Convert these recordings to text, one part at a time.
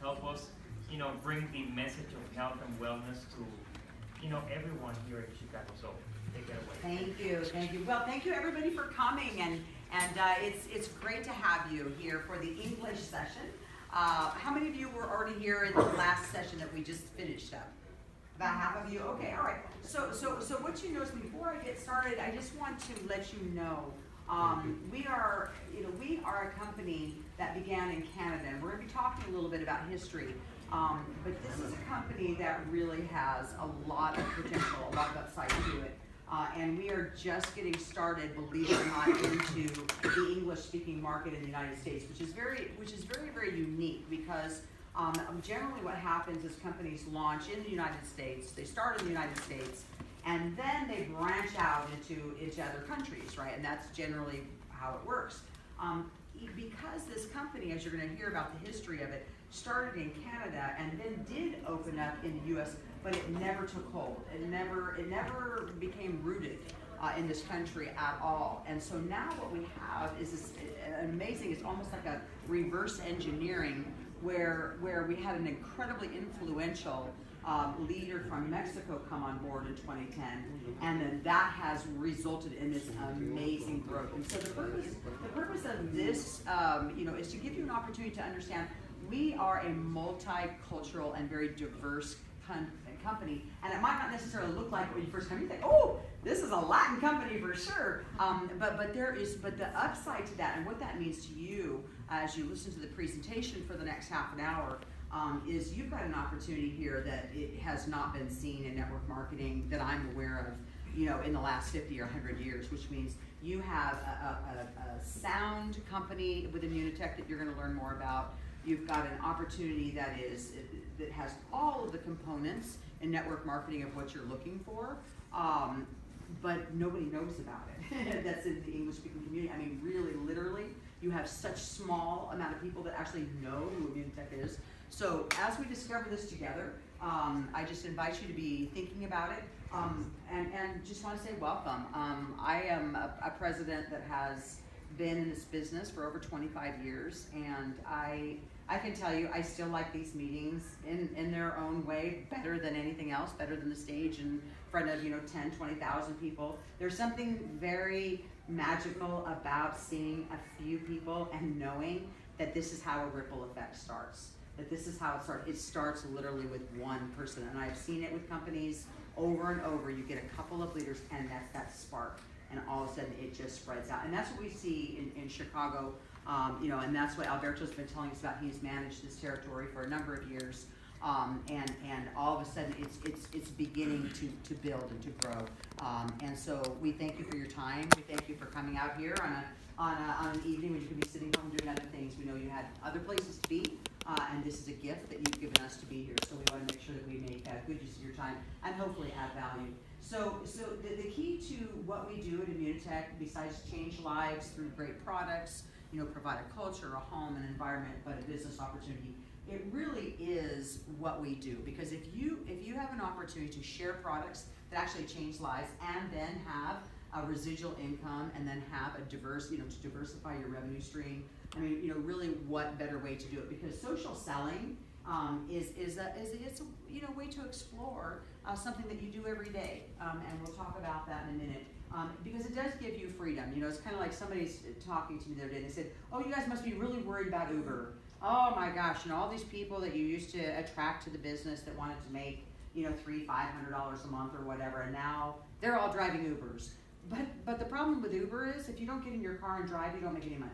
help us, bring the message of health and wellness to, everyone here in Chicago. So take it away. Thank you, thank you. Well, thank you everybody for coming, and it's great to have you here for the English session. How many of you were already here in the last session that we just finished up? About half of you? Okay, all right. So what you notice before I get started, I just want to let you know we are a company that began in Canada, and we're going to be talking a little bit about history. But this is a company that really has a lot of potential, a lot of upside to it. And we are just getting started, believe it or not, into the English-speaking market in the United States, which is very, very unique because generally what happens is companies launch in the United States, they start in the United States, and then they branch out into other countries, right? And that's generally how it works. Because this company, as you're going to hear about the history of it, started in Canada and then did open up in the U.S., but it never took hold. It never became rooted in this country at all. And so now what we have is this amazing, it's almost like a reverse engineering where we had an incredibly influential leader from Mexico come on board in 2010, and then that has resulted in this amazing growth. And so the purpose of this, is to give you an opportunity to understand we are a multicultural and very diverse company, and it might not necessarily look like when you first come, you think, oh, this is a Latin company for sure. But the upside to that, and what that means to you as you listen to the presentation for the next half an hour, is you've got an opportunity here that it has not been seen in network marketing that I'm aware of, in the last 50 or 100 years, which means you have a sound company with Immunotec that you're going to learn more about. You've got an opportunity that has all of the components in network marketing of what you're looking for, but nobody knows about it. That's in the English-speaking community. I mean, really, literally, you have such small amount of people that actually know who Immunotec is. So as we discover this together, I just invite you to be thinking about it, and just want to say welcome. I am a president that has been in this business for over 25 years, and I can tell you I still like these meetings in their own way better than anything else, better than the stage in front of 10, 20,000 people. There's something very magical about seeing a few people and knowing that this is how a ripple effect starts. That this is how it starts. It starts literally with one person, and I've seen it with companies over and over. You get a couple of leaders, and that's that spark, and all of a sudden it just spreads out. And that's what we see in Chicago, and that's what Alberto's been telling us about. He's managed this territory for a number of years, and all of a sudden it's beginning to build and to grow. And so we thank you for your time. We thank you for coming out here on an evening when you could be sitting home doing other things. We know you had other places to be. And this is a gift that you've given us to be here, so we want to make sure that we make good use of your time and hopefully add value. So the key to what we do at Immunotec, besides change lives through great products, provide a culture, a home, an environment, but a business opportunity, it really is what we do. Because if you have an opportunity to share products that actually change lives and then have a residual income and then have a diverse, to diversify your revenue stream, I mean, really, what better way to do it? Because social selling is a way to explore something that you do every day, and we'll talk about that in a minute. Because it does give you freedom. It's kind of like somebody's talking to me the other day. They said, "Oh, you guys must be really worried about Uber. Oh my gosh, all these people that you used to attract to the business that wanted to make $300-500 a month or whatever, and now they're all driving Ubers." But the problem with Uber is if you don't get in your car and drive, you don't make any money.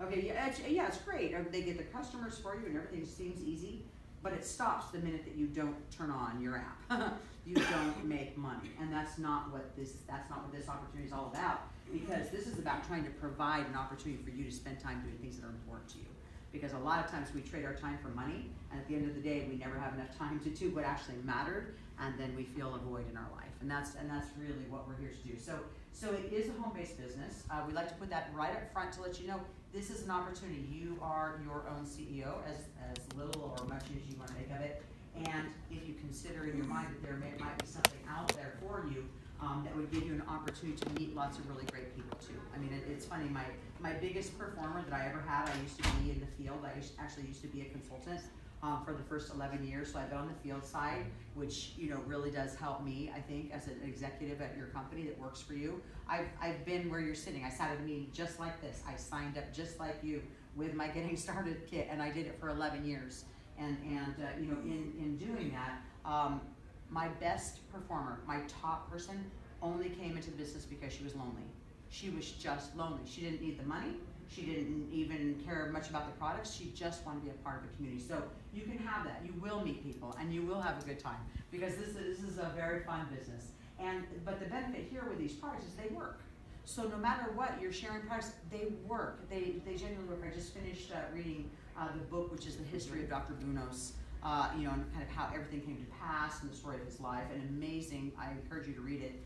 Okay, yeah, it's great. They get the customers for you and everything seems easy, but it stops the minute that you don't turn on your app. You don't make money, and that's not what this opportunity is all about. Because this is about trying to provide an opportunity for you to spend time doing things that are important to you. Because a lot of times we trade our time for money, and at the end of the day, we never have enough time to do what actually mattered, and then we feel a void in our life. And that's really what we're here to do. So it is a home-based business. We like to put that right up front to let you know this is an opportunity. You are your own CEO, as little or much as you want to make of it. And if you consider in your mind that there might be something out there for you that would give you an opportunity to meet lots of really great people too. I mean, it's funny. My biggest performer that I ever had, I used to be in the field. I actually used to be a consultant. for the first 11 years. So I've been on the field side, which, you know, really does help me, I think, as an executive at your company that works for you. I've been where you're sitting. I sat at a meeting just like this. I signed up just like you with my Getting Started kit, and I did it for 11 years. And you know, in doing that, my best performer, my top person, only came into the business because she was lonely. She was just lonely. She didn't need the money. She didn't even care much about the products. She just wanted to be a part of a community. So you can have that. You will meet people, and you will have a good time, because this is a very fun business. But the benefit here with these products is they work. So no matter what, you're sharing products, they work. They genuinely work. I just finished reading the book, which is the history of Dr. Bunos, you know, and kind of how everything came to pass and the story of his life. And amazing. I encourage you to read it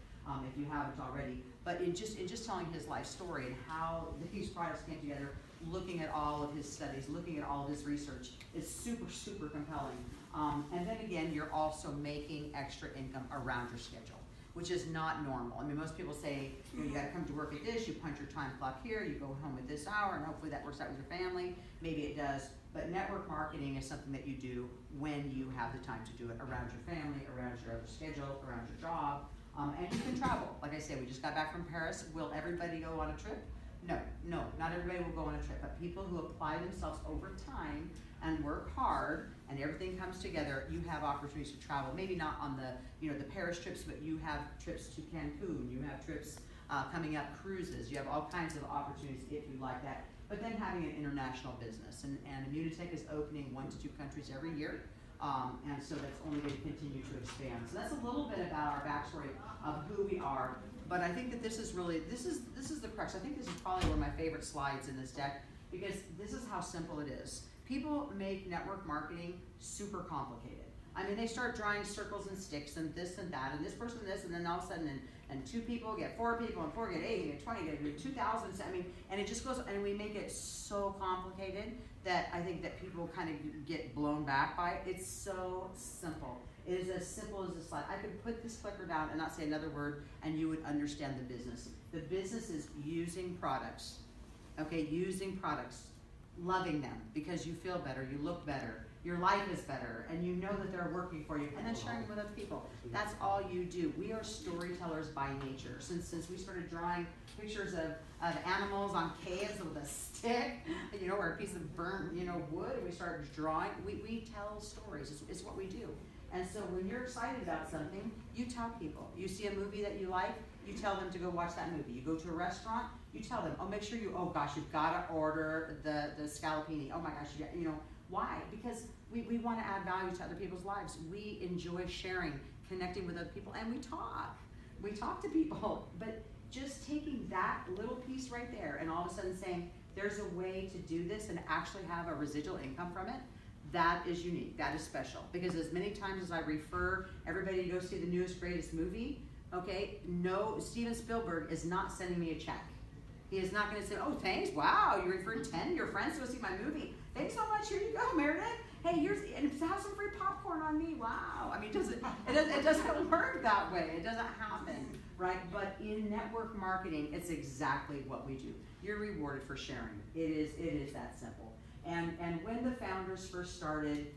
if you haven't already. But in just telling his life story and how these products came together, looking at all of his studies, looking at all of his research, is super, super compelling. And then again, you're also making extra income around your schedule, which is not normal. I mean, most people say, you know, you gotta come to work at this, you punch your time clock here, you go home at this hour, and hopefully that works out with your family. Maybe it does, but network marketing is something that you do when you have the time to do it around your family, around your other schedule, around your job, and you can travel. Like I said, we just got back from Paris. Will everybody go on a trip? No, not everybody will go on a trip, but people who apply themselves over time and work hard and everything comes together, you have opportunities to travel. Maybe not on the, you know, the Paris trips, but you have trips to Cancun, you have trips coming up, cruises, you have all kinds of opportunities if you like that. But then having an international business, and Immunotec is opening 1 to 2 countries every year, and so that's only going to continue to expand. So that's a little bit about our backstory of who we are. But I think that this is really, this is the crux. I think this is probably one of my favorite slides in this deck, because this is how simple it is. People make network marketing super complicated. I mean, they start drawing circles and sticks and this and that, and this person this, and then all of a sudden, and 2 people get 4 people, and 4 get 8, get 20, get 2,000. I mean, and it just goes, and we make it so complicated that I think that people kind of get blown back by it. It's so simple. It is as simple as a slide. I could put this clicker down and not say another word, and you would understand the business. The business is using products, okay, using products, loving them because you feel better, you look better, your life is better, and you know that they're working for you, and then sharing them with other people. That's all you do. We are storytellers by nature. Since we started drawing pictures of animals on caves with a stick, you know, or a piece of burnt, you know, wood, and we started drawing, we tell stories. It's what we do. And so when you're excited about something, you tell people. You see a movie that you like, you tell them to go watch that movie. You go to a restaurant, you tell them, oh, make sure you, oh gosh, you've got to order the scallopini. Oh my gosh, you know, why? Because we want to add value to other people's lives. We enjoy sharing, connecting with other people, and we talk. We talk to people, but just taking that little piece right there and all of a sudden saying, there's a way to do this and actually have a residual income from it, that is unique, that is special. Because as many times as I refer everybody to go see the newest, greatest movie, okay, no, Steven Spielberg is not sending me a check. He is not going to say, oh, thanks, wow, you referred 10 of your friends to go see my movie. Thanks so much, here you go, Meredith. Hey, and have some free popcorn on me, wow. I mean, it doesn't work that way. It doesn't happen, right? But in network marketing, it's exactly what we do. You're rewarded for sharing. It is that simple. And when the founders first started,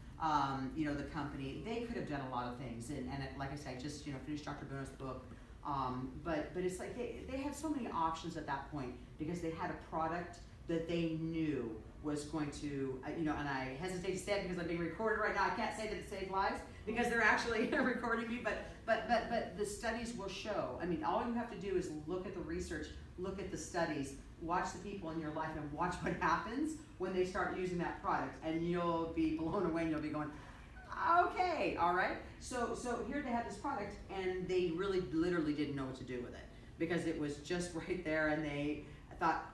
you know, the company, they could have done a lot of things. And like I said, I just, you know, finished Dr. Buno's book. But it's like they had so many options at that point because they had a product that they knew was going to, you know, and I hesitate to say it because I'm being recorded right now. I can't say that it saved lives because they're actually recording me, but the studies will show. I mean, all you have to do is look at the research, look at the studies, watch the people in your life, and watch what happens when they start using that product, and you'll be blown away, and you'll be going, okay, all right. So here they had this product, and they really literally didn't know what to do with it because it was just right there, and they thought,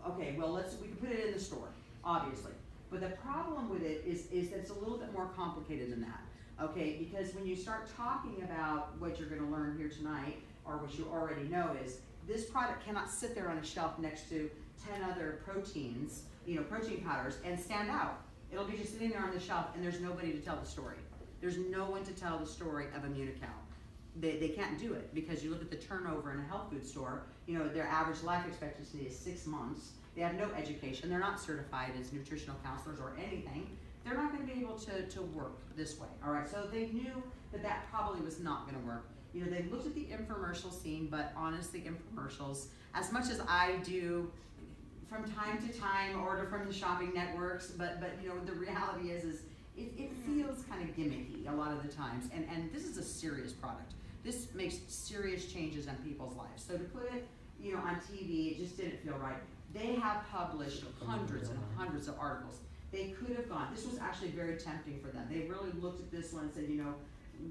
okay, well, we can put it in the store, obviously. But the problem with it is that it's a little bit more complicated than that, okay? Because when you start talking about what you're going to learn here tonight, or what you already know, is this product cannot sit there on a shelf next to 10 other proteins, you know, protein powders, and stand out. It'll be just sitting there on the shelf, and there's nobody to tell the story. There's no one to tell the story of Immunotec. They can't do it because you look at the turnover in a health food store, you know, their average life expectancy is 6 months, they have no education, they're not certified as nutritional counselors or anything, they're not gonna be able to work this way, all right? So they knew that that probably was not gonna work. You know, they looked at the infomercial scene, but honestly, infomercials, as much as I do from time to time order from the shopping networks, but you know, the reality is it feels kind of gimmicky a lot of the times, and this is a serious product. This makes serious changes in people's lives. So to put it, you know, on TV, it just didn't feel right. They have published hundreds and hundreds of articles. They could have gone, this was actually very tempting for them. They really looked at this one and said, you know,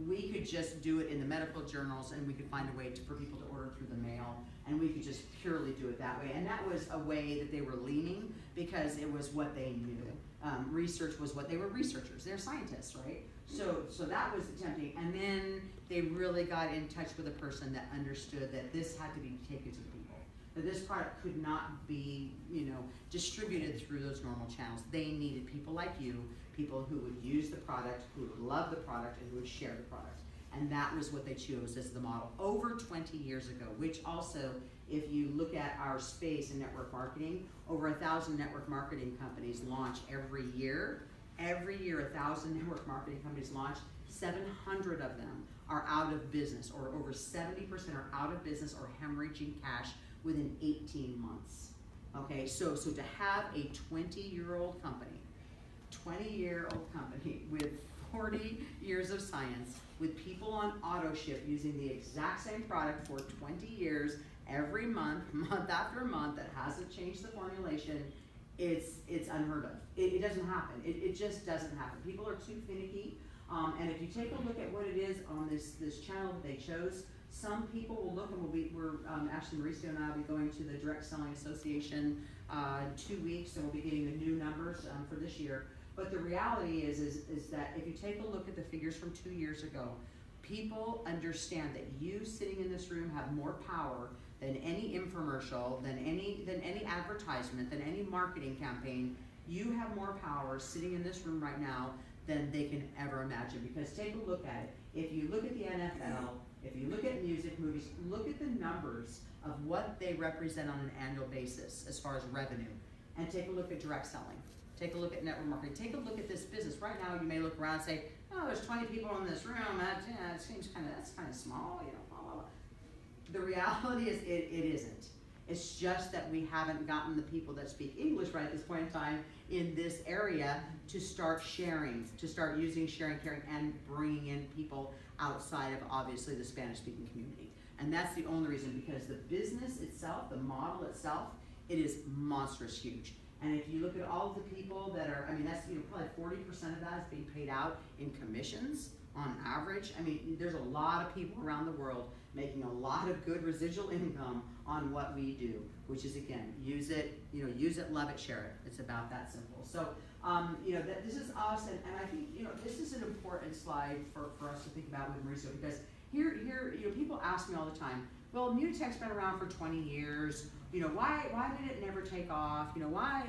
we could just do it in the medical journals and we could find a way for people to order through the mail, and we could just purely do it that way. And that was a way that they were leaning because it was what they knew. Research was what they were researchers. They're scientists, right? So that was tempting. And then they really got in touch with a person that understood that this had to be taken to the people. That this product could not be, you know, distributed through those normal channels. They needed people like you, people who would use the product, who would love the product, and who would share the product. And that was what they chose as the model over 20 years ago, which also, if you look at our space in network marketing, over 1,000 network marketing companies launch every year. Every year, 1,000 network marketing companies launch. 700 of them are out of business, or over 70% are out of business or hemorrhaging cash within 18 months. Okay, so to have a 20-year-old company, 20-year-old company with 40 years of science, with people on auto ship using the exact same product for 20 years, every month, month after month, that hasn't changed the formulation, it's unheard of. It doesn't happen. It just doesn't happen. People are too finicky. And if you take a look at what it is on this channel that they chose, some people will look, and we're Ashley Mauricio and I will be going to the Direct Selling Association in 2 weeks, and we'll be getting the new numbers for this year. But the reality is that if you take a look at the figures from 2 years ago, people understand that you sitting in this room have more power than any infomercial, than any advertisement, than any marketing campaign. You have more power sitting in this room right now than they can ever imagine. Because take a look at it. If you look at the NFL, if you look at music, movies, look at the numbers of what they represent on an annual basis as far as revenue. And take a look at direct selling. Take a look at network marketing. Take a look at this business. Right now, you may look around and say, oh, there's 20 people in this room. It seems that's kind of small, you know, blah, blah, blah. The reality is it isn't. It's just that we haven't gotten the people that speak English right at this point in time in this area to start sharing, to start using sharing, caring, and bringing in people outside of, obviously, the Spanish-speaking community. And that's the only reason, because the business itself, the model itself, it is monstrous huge. And if you look at all of the people that are, I mean, that's, you know, probably 40% of that is being paid out in commissions on average. I mean, there's a lot of people around the world making a lot of good residual income on what we do, which is, again, use it, you know, use it, love it, share it. It's about that simple. So, you know, this is us, and I think, you know, this is an important slide for us to think about with Mauricio, because here, you know, people ask me all the time, well, Immunotec's been around for 20 years. You know, why did it never take off? You know, why?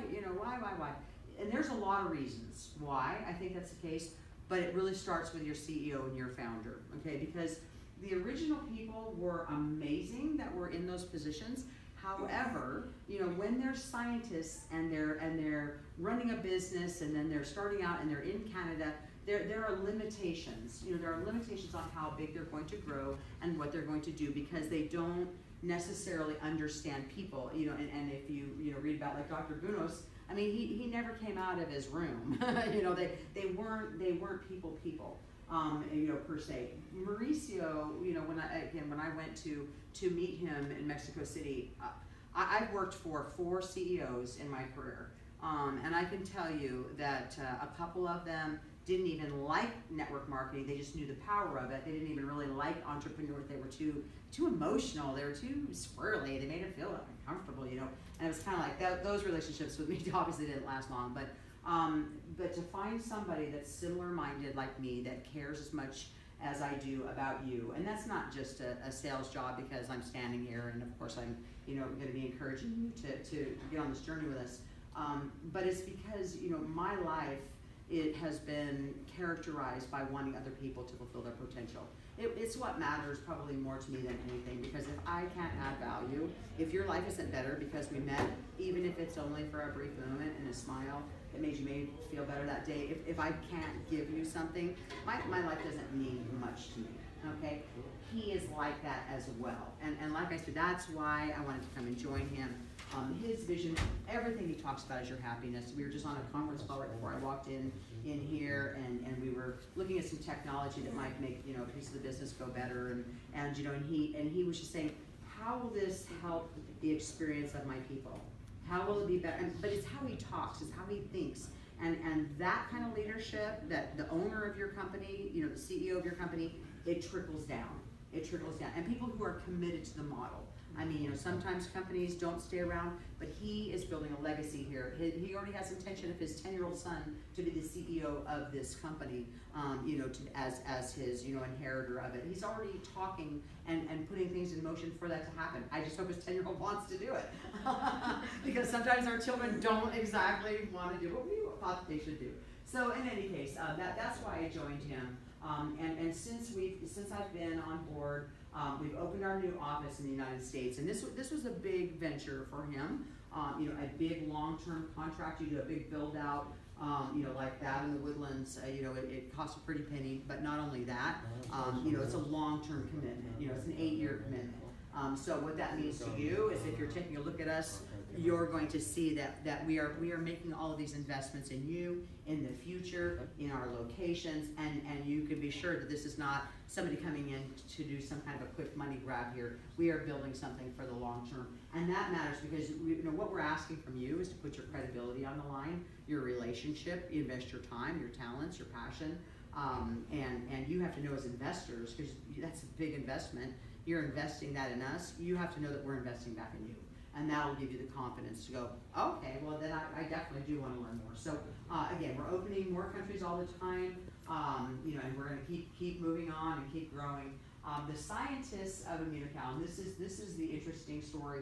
And there's a lot of reasons why I think that's the case, but it really starts with your CEO and your founder, okay? Because the original people were amazing that were in those positions. However, you know, when they're scientists and they're running a business, and then they're starting out and they're in Canada, there are limitations. You know, there are limitations on how big they're going to grow and what they're going to do, because they don't necessarily understand people. You know, and if you know, read about like Dr. Bunos, I mean, he never came out of his room. You know, they weren't people. You know, per se. Mauricio, you know, when I went to meet him in Mexico City, I've worked for 4 CEOs in my career, and I can tell you that a couple of them didn't even like network marketing. They just knew the power of it. They didn't even really like entrepreneurs. They were too emotional. They were too squirrely. They made it feel uncomfortable, you know. And it was kind of like that. Those relationships with me obviously didn't last long. But to find somebody that's similar-minded like me, that cares as much as I do about you, and that's not just a sales job because I'm standing here, and of course I'm, you know, going to be encouraging you to get on this journey with us. But it's because, you know, my life it has been characterized by wanting other people to fulfill their potential. It's what matters probably more to me than anything, because if I can't add value, if your life isn't better because we met, even if it's only for a brief moment and a smile that made you feel better that day, if I can't give you something, my life doesn't mean much to me, okay? He is like that as well. And like I said, that's why I wanted to come and join him. His vision, everything he talks about is your happiness. We were just on a conference call right before I walked in here, and we were looking at some technology that might make, you know, a piece of the business go better, and you know, and he was just saying, how will this help the experience of my people? How will it be better? But it's how he talks, it's how he thinks. And that kind of leadership, that the owner of your company, you know, the CEO of your company, it trickles down. It trickles down. And people who are committed to the model. I mean, you know, sometimes companies don't stay around, but he is building a legacy here. He already has intention of his 10-year-old son to be the CEO of this company, you know, as his, you know, inheritor of it. He's already talking and putting things in motion for that to happen. I just hope his 10-year-old wants to do it. Because sometimes our children don't exactly want to do what we thought they should do. So in any case, that's why I joined him. And since I've been on board, we've opened our new office in the United States, and this was a big venture for him. You know, a big long-term contract. You do a big build-out, you know, like that in the Woodlands. You know, it costs a pretty penny. But not only that, you know, it's a long-term commitment. You know, it's an 8-year commitment. So what that means to you is, if you're taking a look at us, you're going to see that we are making all of these investments in you, in the future, in our locations, and you can be sure that this is not somebody coming in to do some kind of a quick money grab here. We are building something for the long term, and that matters because you know what we're asking from you is to put your credibility on the line, your relationship, you invest your time, your talents, your passion, and you have to know as investors, because that's a big investment. You're investing that in us. You have to know that we're investing back in you. And that will give you the confidence to go, okay, well then I definitely do want to learn more. So again, we're opening more countries all the time, you know, and we're going to keep moving on and keep growing. The scientists of Immunotec, and this is the interesting story,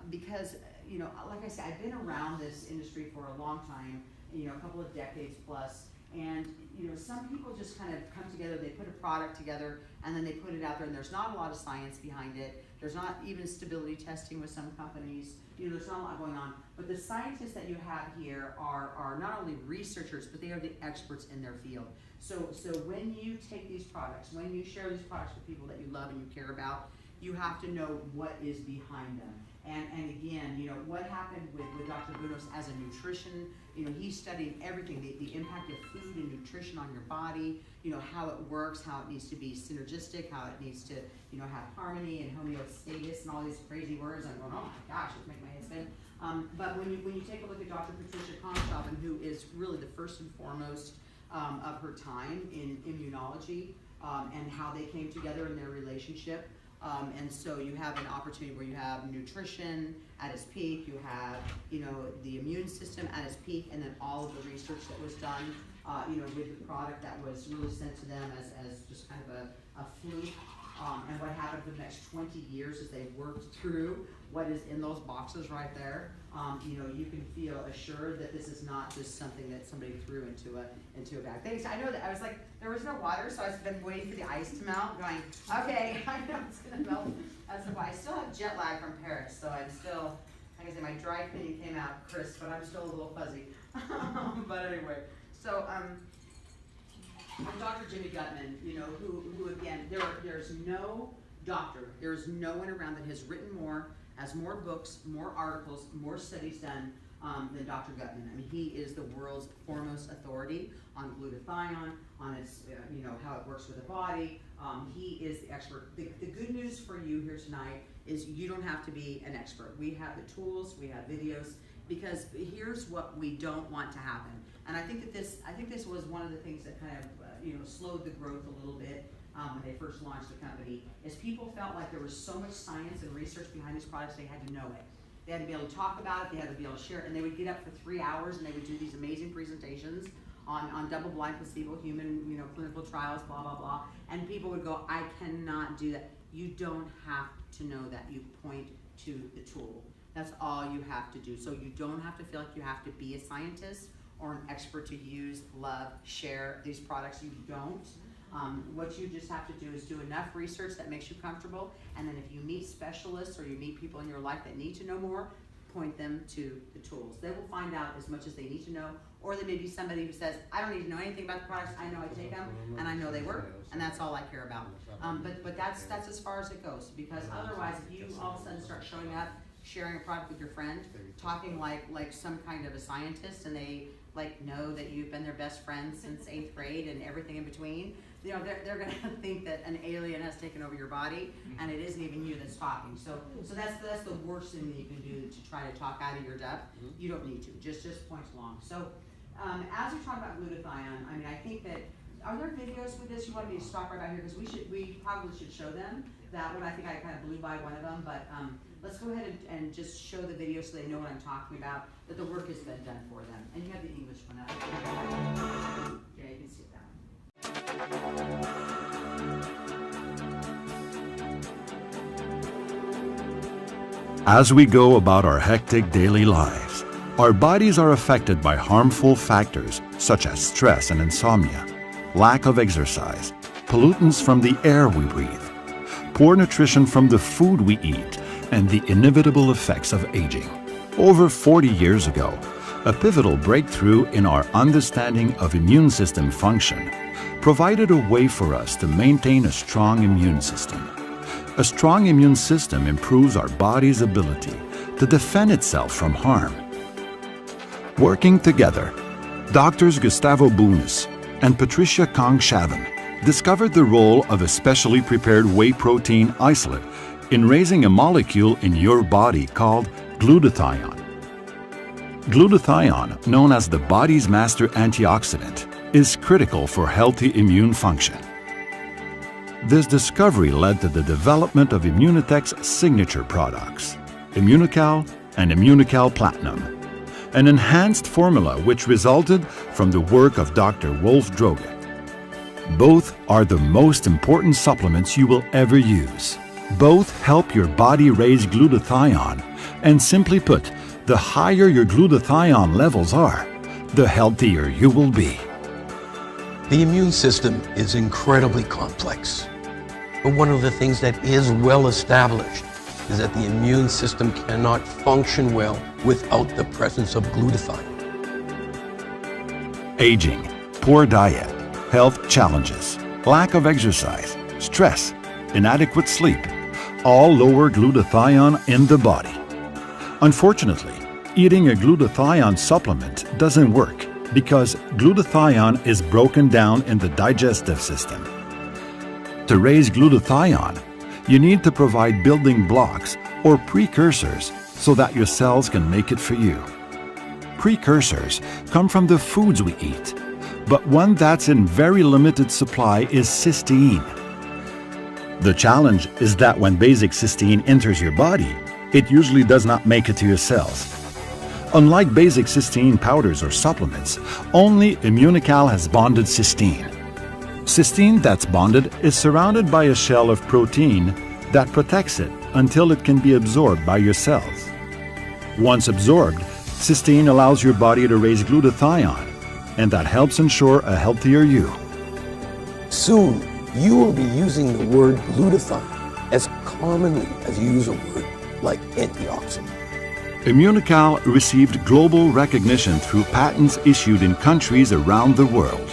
because you know, like I said, I've been around this industry for a long time, you know, a couple of decades plus. And you know, some people just kind of come together, they put a product together, and then they put it out there, and there's not a lot of science behind it. There's not even stability testing with some companies. You know, there's not a lot going on. But the scientists that you have here are not only researchers, but they are the experts in their field. So when you take these products, when you share these products with people that you love and you care about, you have to know what is behind them. And again, you know, what happened with Dr. Bunos as a nutrition, you know, he studied everything, the impact of food and nutrition on your body, you know, how it works, how it needs to be synergistic, how it needs to, you know, have harmony and homeostasis and all these crazy words. I'm going, oh my gosh, it's making my head spin. But when you take a look at Dr. Patricia Conshoven, who is really the first and foremost of her time in immunology, and how they came together in their relationship. And so you have an opportunity where you have nutrition at its peak, you have, you know, the immune system at its peak, and then all of the research that was done, you know, with the product that was really sent to them as just kind of a fluke. And what happened for the next 20 years as they worked through what is in those boxes right there. You know, you can feel assured that this is not just something that somebody threw into a bag. Thanks. I know that I was like, there was no water, so I've been waiting for the ice to melt, going, okay, I know it's gonna melt. That's why I still have jet lag from Paris, so I'm still, like I said, my dry cleaning came out crisp, but I'm still a little fuzzy. But anyway, so I'm Dr. Jimmy Gutman, you know, who again, there's no doctor, there's no one around that has written more, has more books, more articles, more studies done than Dr. Gutman. I mean, he is the world's foremost authority on glutathione, on its, you know, how it works with the body. He is the expert. The good news for you here tonight is you don't have to be an expert. We have the tools, we have videos, because here's what we don't want to happen. And I think that this was one of the things that kind of you know, slowed the growth a little bit when they first launched the company, is people felt like there was so much science and research behind these products, they had to know it. They had to be able to talk about it, they had to be able to share it, and they would get up for 3 hours and they would do these amazing presentations on double-blind placebo, human, you know, clinical trials, blah, blah, blah. And people would go, I cannot do that. You don't have to know that. You point to the tool. That's all you have to do. So you don't have to feel like you have to be a scientist or an expert to use, love, share these products. You don't. What you just have to do is do enough research that makes you comfortable, and then if you meet specialists or you meet people in your life that need to know more, point them to the tools. They will find out as much as they need to know, or there may be somebody who says, I don't need to know anything about the products, I know I take them, and I know they work, and that's all I care about. But that's as far as it goes, because otherwise, if you all of a sudden start showing up, sharing a product with your friend, talking like some kind of a scientist, and they know that you've been their best friend since 8th grade and everything in between, they're gonna think that an alien has taken over your body, and it isn't even you that's talking. So that's the worst thing that you can do to try to talk out of your depth. You don't need to, just point along. So as we talk about glutathione, I mean, I think that, are there videos with this? You want me to stop right out here, because we probably should show them. That one, I think I kind of blew by one of them, but let's go ahead and just show the video so they know what I'm talking about, that the work has been done for them. And you have the English one up. Yeah, you can see that one. As we go about our hectic daily lives, our bodies are affected by harmful factors such as stress and insomnia, lack of exercise, pollutants from the air we breathe, poor nutrition from the food we eat, and the inevitable effects of aging. Over 40 years ago, a pivotal breakthrough in our understanding of immune system function provided a way for us to maintain a strong immune system. A strong immune system improves our body's ability to defend itself from harm. Working together, Doctors Gustavo Bunis and Patricia Kong-Shavin discovered the role of a specially prepared whey protein isolate in raising a molecule in your body called glutathione. Glutathione, known as the body's master antioxidant, is critical for healthy immune function. This discovery led to the development of Immunotec's signature products, Immunocal and Immunocal Platinum, an enhanced formula which resulted from the work of Dr. Wolf Droge. Both are the most important supplements you will ever use. Both help your body raise glutathione, and simply put, the higher your glutathione levels are, the healthier you will be. The immune system is incredibly complex, but one of the things that is well established is that the immune system cannot function well without the presence of glutathione. Aging, poor diet, health challenges, lack of exercise, stress, inadequate sleep, all lower glutathione in the body. Unfortunately, eating a glutathione supplement doesn't work because glutathione is broken down in the digestive system. To raise glutathione, you need to provide building blocks or precursors so that your cells can make it for you. Precursors come from the foods we eat, but one that's in very limited supply is cysteine. The challenge is that when basic cysteine enters your body, it usually does not make it to your cells. Unlike basic cysteine powders or supplements, only Immunocal has bonded cysteine. Cysteine that's bonded is surrounded by a shell of protein that protects it until it can be absorbed by your cells. Once absorbed, cysteine allows your body to raise glutathione, and that helps ensure a healthier you. Soon, you will be using the word glutathione as commonly as you use a word like antioxidant. Immunocal received global recognition through patents issued in countries around the world,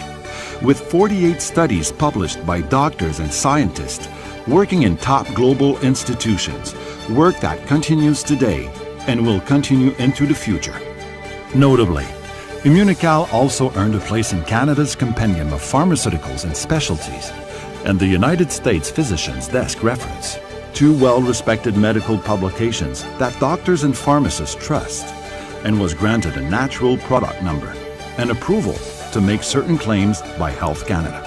with 48 studies published by doctors and scientists working in top global institutions, work that continues today and will continue into the future. Notably, Immunocal also earned a place in Canada's Compendium of Pharmaceuticals and Specialties and the United States Physician's Desk Reference, two well-respected medical publications that doctors and pharmacists trust, and was granted a natural product number and approval to make certain claims by Health Canada.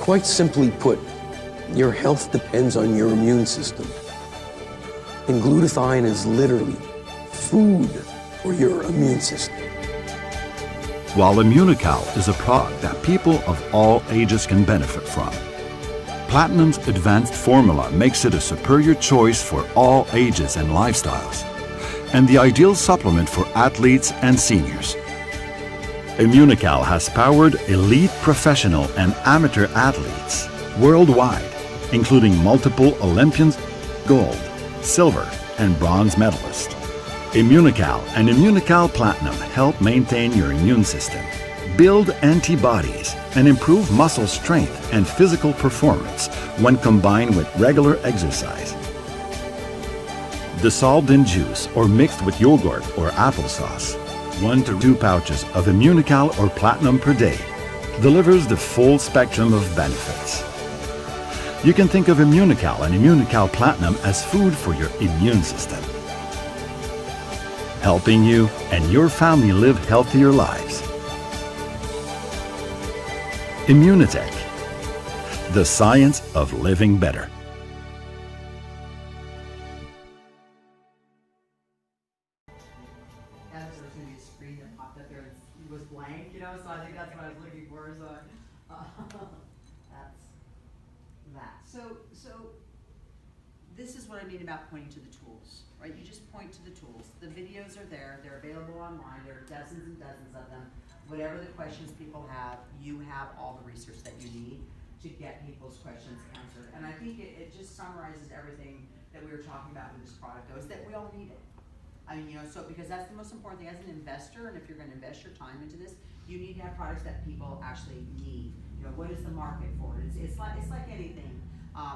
Quite simply put, your health depends on your immune system. And glutathione is literally food for your immune system. While Immunocal is a product that people of all ages can benefit from, Platinum's advanced formula makes it a superior choice for all ages and lifestyles, and the ideal supplement for athletes and seniors. Immunical has powered elite professional and amateur athletes worldwide, including multiple Olympians, gold, silver, and bronze medalists. Immunical and Immunical Platinum help maintain your immune system, build antibodies, and improve muscle strength and physical performance when combined with regular exercise. Dissolved in juice or mixed with yogurt or applesauce, 1 to 2 pouches of Immunical or Platinum per day delivers the full spectrum of benefits. You can think of Immunical and Immunical Platinum as food for your immune system, helping you and your family live healthier lives. Immunotec, the science of living better. That was going to be a screen that popped up there and it was blank, you know, so I think that's what I was looking for, so that's that. So this is what I mean about pointing to the tools, right? You just point to the tools. The videos are there, they're available online, there are dozens and dozens of them. Whatever the questions people have, you have all the research that you need to get people's questions answered. And I think it just summarizes everything that we were talking about with this product, though, is that we all need it. I mean, you know, so because that's the most important thing as an investor, and if you're going to invest your time into this, you need to have products that people actually need. You know, what is the market for it? It's like anything,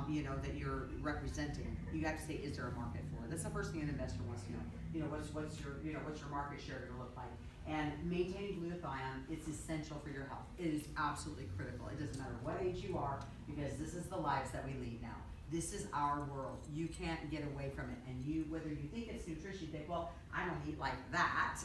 you know, that you're representing. You have to say, is there a market for it? That's the first thing an investor wants to know. You know, what's your market share going to look like? And maintaining glutathione is essential for your health. It is absolutely critical. It doesn't matter what age you are, because this is the lives that we lead now. This is our world. You can't get away from it. And you, whether you think it's nutrition, you think, well, I don't eat like that.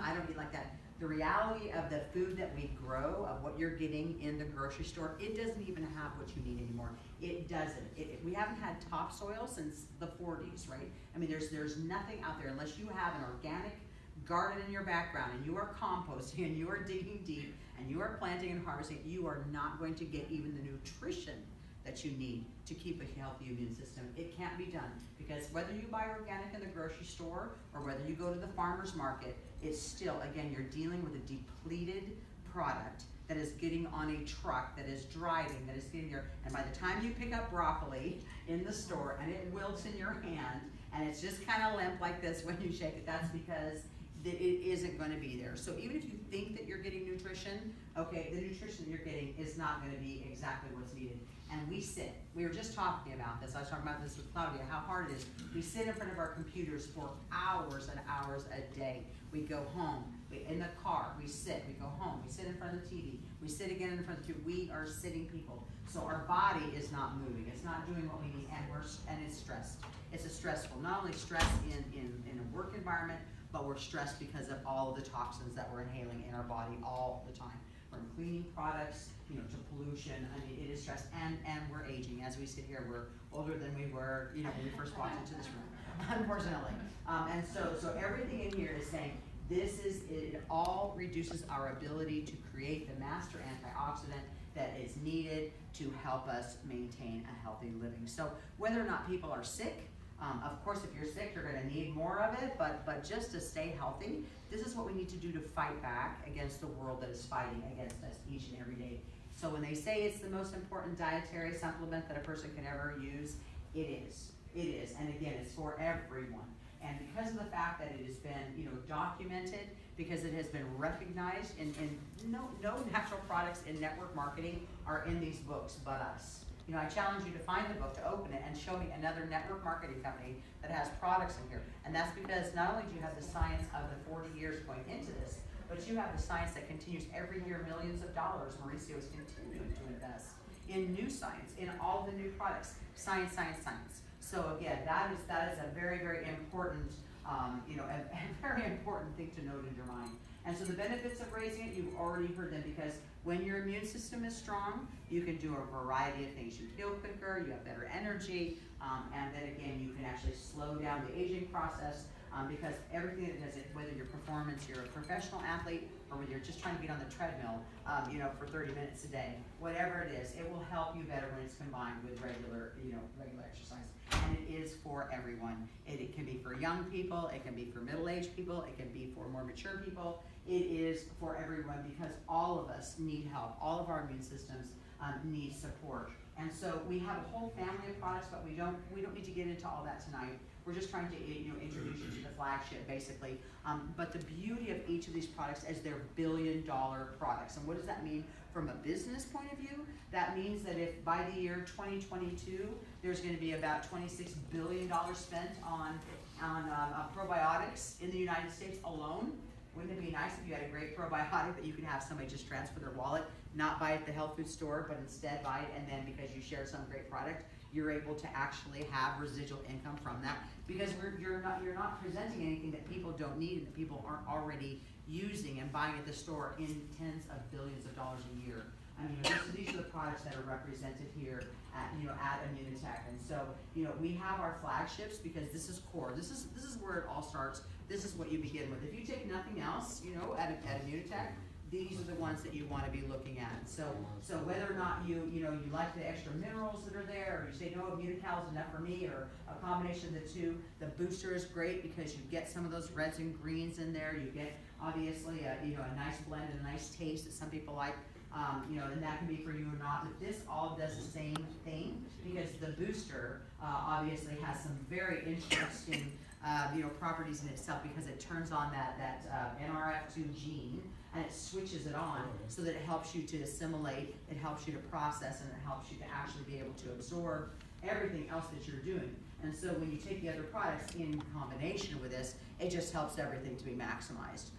I don't eat like that. The reality of the food that we grow, of what you're getting in the grocery store, it doesn't even have what you need anymore. It doesn't. We haven't had topsoil since the 40s, right? I mean, there's nothing out there unless you have an organic garden in your background and you are composting and you are digging deep and you are planting and harvesting. You are not going to get even the nutrition that you need to keep a healthy immune system. It can't be done, because whether you buy organic in the grocery store or whether you go to the farmer's market, it's still, again, you're dealing with a depleted product that is getting on a truck, that is driving, that is getting there, and by the time you pick up broccoli in the store and it wilts in your hand and it's just kind of limp like this when you shake it, that's because it isn't going to be there. So even if you think that you're getting nutrition, okay, the nutrition that you're getting is not going to be exactly what's needed. And we were just talking about this, I was talking about this with Claudia, how hard it is. We sit in front of our computers for hours and hours a day. We go home, in the car, we sit, we go home, we sit in front of the TV, we sit again in front of the TV. We are sitting people. So our body is not moving, it's not doing what we need, and it's stressed. It's a stressful, not only stress in a work environment, but we're stressed because of all of the toxins that we're inhaling in our body all the time. From cleaning products, you know, to pollution. I mean, it is stress, and we're aging. As we sit here, we're older than we were, you know, when we first walked into this room, unfortunately. And so everything in here is saying it all reduces our ability to create the master antioxidant that is needed to help us maintain a healthy living. So whether or not people are sick, of course, if you're sick, you're going to need more of it, but just to stay healthy, this is what we need to do to fight back against the world that is fighting against us each and every day. So when they say it's the most important dietary supplement that a person can ever use, it is. It is, and again, it's for everyone. And because of the fact that it has been, you know, documented, because it has been recognized, and no natural products in network marketing are in these books but us. You know, I challenge you to find the book, to open it, and show me another network marketing company that has products in here. And that's because not only do you have the science of the 40 years going into this, but you have the science that continues every year, millions of dollars. Mauricio is continuing to invest in new science, in all the new products. Science, science, science. So again, that is a very, very important, you know, a very important thing to note in your mind. And so the benefits of raising it, you've already heard them, because when your immune system is strong, you can do a variety of things. You heal quicker, you have better energy, and then again, you can actually slow down the aging process, because everything that does it, whether your performance, you're a professional athlete or whether you're just trying to get on the treadmill, you know, for 30 minutes a day, whatever it is, it will help you better when it's combined with regular, you know, regular exercise. And it is for everyone. It can be for young people, it can be for middle-aged people, it can be for more mature people. It is for everyone because all of us need help. All of our immune systems need support. And so we have a whole family of products, but we don't need to get into all that tonight. We're just trying to, you know, introduce you to the flagship, basically. But the beauty of each of these products is they're billion-dollar products. And what does that mean from a business point of view? That means that if by the year 2022, there's going to be about $26 billion spent on probiotics in the United States alone. Wouldn't it be nice if you had a great probiotic that you could have somebody just transfer their wallet, not buy it at the health food store, but instead buy it, and then because you share some great product, you're able to actually have residual income from that, because you're not presenting anything that people don't need and that people aren't already using and buying at the store in tens of billions of dollars a year. I mean, these are the products that are represented here at, you know, at Immunotec. And so, you know, we have our flagships because this is core. This is where it all starts. This is what you begin with. If you take nothing else, you know, at Immunotec, these are the ones that you want to be looking at. So whether or not you like the extra minerals that are there, or you say, no, Immunocal is enough for me, or a combination of the two, the booster is great because you get some of those reds and greens in there. You get, obviously, a nice blend and a nice taste that some people like. You know, and that can be for you or not, but this all does the same thing because the booster obviously has some very interesting properties in itself because it turns on that NRF2 gene and it switches it on so that it helps you to assimilate, it helps you to process, and it helps you to actually be able to absorb everything else that you're doing. And so when you take the other products in combination with this, it just helps everything to be maximized.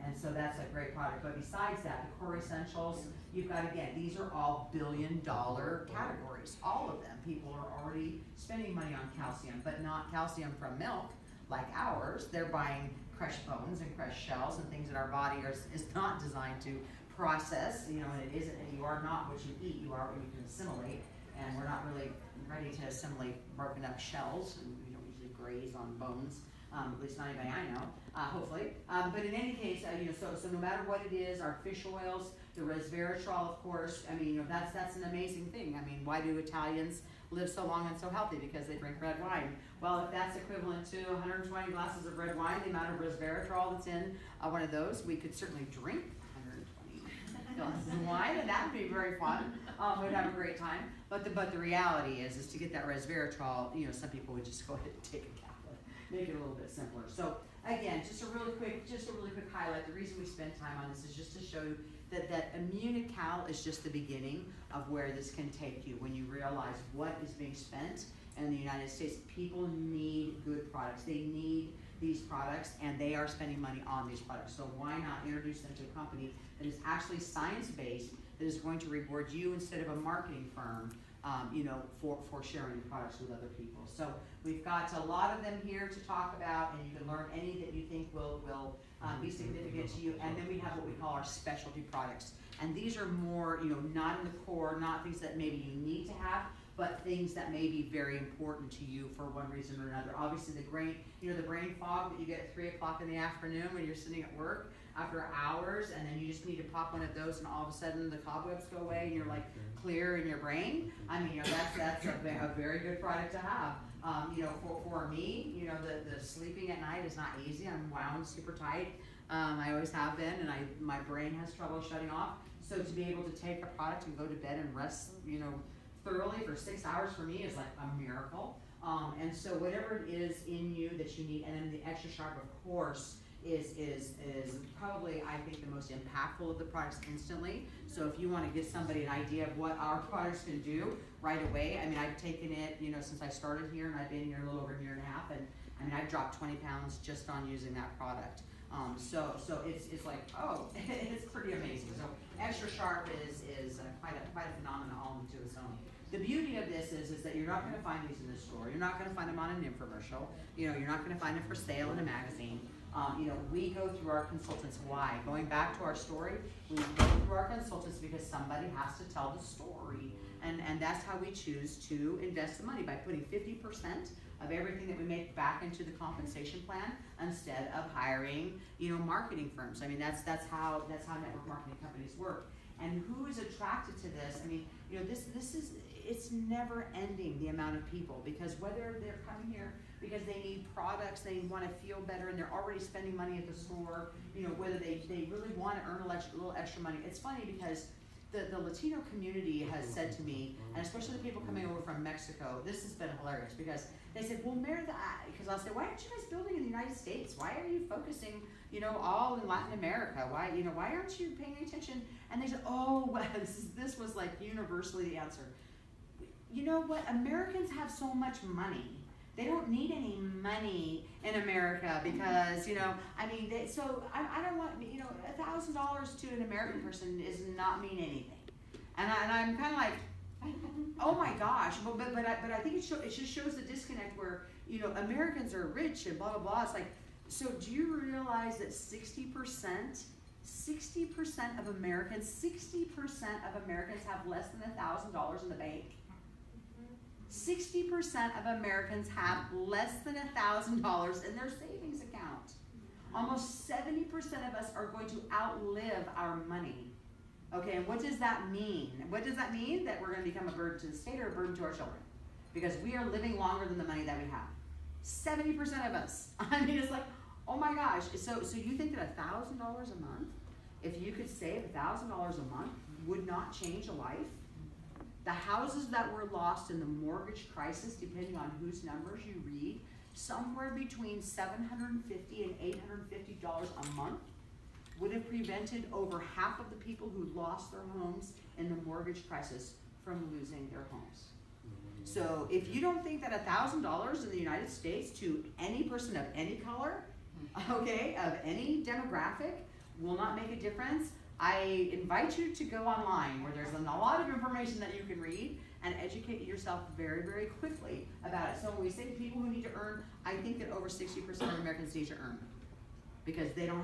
And so that's a great product. But besides that, the core essentials, you've got, again, these are all billion-dollar categories. All of them. People are already spending money on calcium, but not calcium from milk like ours. They're buying crushed bones and crushed shells and things that our body is not designed to process. You know, and it isn't. You are not what you eat. You are what you can assimilate. And we're not really ready to assimilate broken up shells. And we don't usually graze on bones. At least not anybody I know, hopefully. But in any case, so no matter what it is, our fish oils, the resveratrol, of course, I mean, that's an amazing thing. I mean, why do Italians live so long and so healthy? Because they drink red wine. Well, if that's equivalent to 120 glasses of red wine, the amount of resveratrol that's in one of those, we could certainly drink 120 glasses of wine, and that would be very fun. We'd have a great time. But the reality is to get that resveratrol, some people would just go ahead and take a cap. Make it a little bit simpler. So again, just a really quick highlight. The reason we spend time on this is just to show you that Immunocal is just the beginning of where this can take you when you realize what is being spent in the United States. People need good products. They need these products, and they are spending money on these products. So why not introduce them to a company that is actually science-based, that is going to reward you instead of a marketing firm, for sharing the products with other people. So we've got a lot of them here to talk about, and you can learn any that you think will be significant to you. And then we have what we call our specialty products. And these are more, not in the core, not things that maybe you need to have, but things that may be very important to you for one reason or another. Obviously the brain fog that you get at 3 o'clock in the afternoon when you're sitting at work after hours, and then you just need to pop one of those and all of a sudden the cobwebs go away and you're like clear in your brain. I mean, that's a very good product to have. For me, the sleeping at night is not easy. I'm wound super tight. I always have been, and my brain has trouble shutting off. So to be able to take a product and go to bed and rest, thoroughly for 6 hours for me is like a miracle. And so whatever it is in you that you need, and then the Extra Sharp, of course, is probably, I think, the most impactful of the products instantly. So if you want to give somebody an idea of what our products can do right away, I mean, I've taken it, since I started here, and I've been here a little over a year and a half, and I mean, I've dropped 20 pounds just on using that product. So it's like, oh, it's pretty amazing. So Extra Sharp is quite a phenomenon all into its own. The beauty of this is that you're not going to find these in the store. You're not going to find them on an infomercial. You're not going to find them for sale in a magazine. We go through our consultants. Why? Going back to our story, we go through our consultants because somebody has to tell the story. And that's how we choose to invest the money, by putting 50% of everything that we make back into the compensation plan instead of hiring, marketing firms. I mean, that's how network marketing companies work. And who is attracted to this? I mean, it's never ending, the amount of people, because whether they're coming here because they need products, they want to feel better, and they're already spending money at the store, whether they really want to earn a little extra money. It's funny because the Latino community has said to me, and especially the people coming over from Mexico, this has been hilarious, because they said, well, because I'll say, why aren't you guys building in the United States? Why are you focusing, all in Latin America? Why aren't you paying attention? And they said, oh, well, this was like universally the answer. You know what? Americans have so much money. They don't need any money in America because, I don't want, $1,000 to an American person does not mean anything. And I'm kind of like, oh my gosh, but I think it just shows the disconnect where, Americans are rich and blah, blah, blah. It's like, so do you realize that 60% of Americans have less than $1,000 in the bank? 60% of Americans have less than $1,000 in their savings account. Almost 70% of us are going to outlive our money. Okay, and what does that mean? What does that mean? That we're going to become a burden to the state or a burden to our children? Because we are living longer than the money that we have. 70% of us. I mean, it's like, oh my gosh. So you think that $1,000 a month, if you could save $1,000 a month, would not change a life? The houses that were lost in the mortgage crisis, depending on whose numbers you read, somewhere between $750 and $850 a month would have prevented over half of the people who lost their homes in the mortgage crisis from losing their homes. So if you don't think that $1,000 in the United States to any person of any color, okay, of any demographic, will not make a difference, I invite you to go online where there's a lot of information that you can read and educate yourself very, very quickly about it. So when we say to people who need to earn, I think that over 60% of Americans need to earn because they have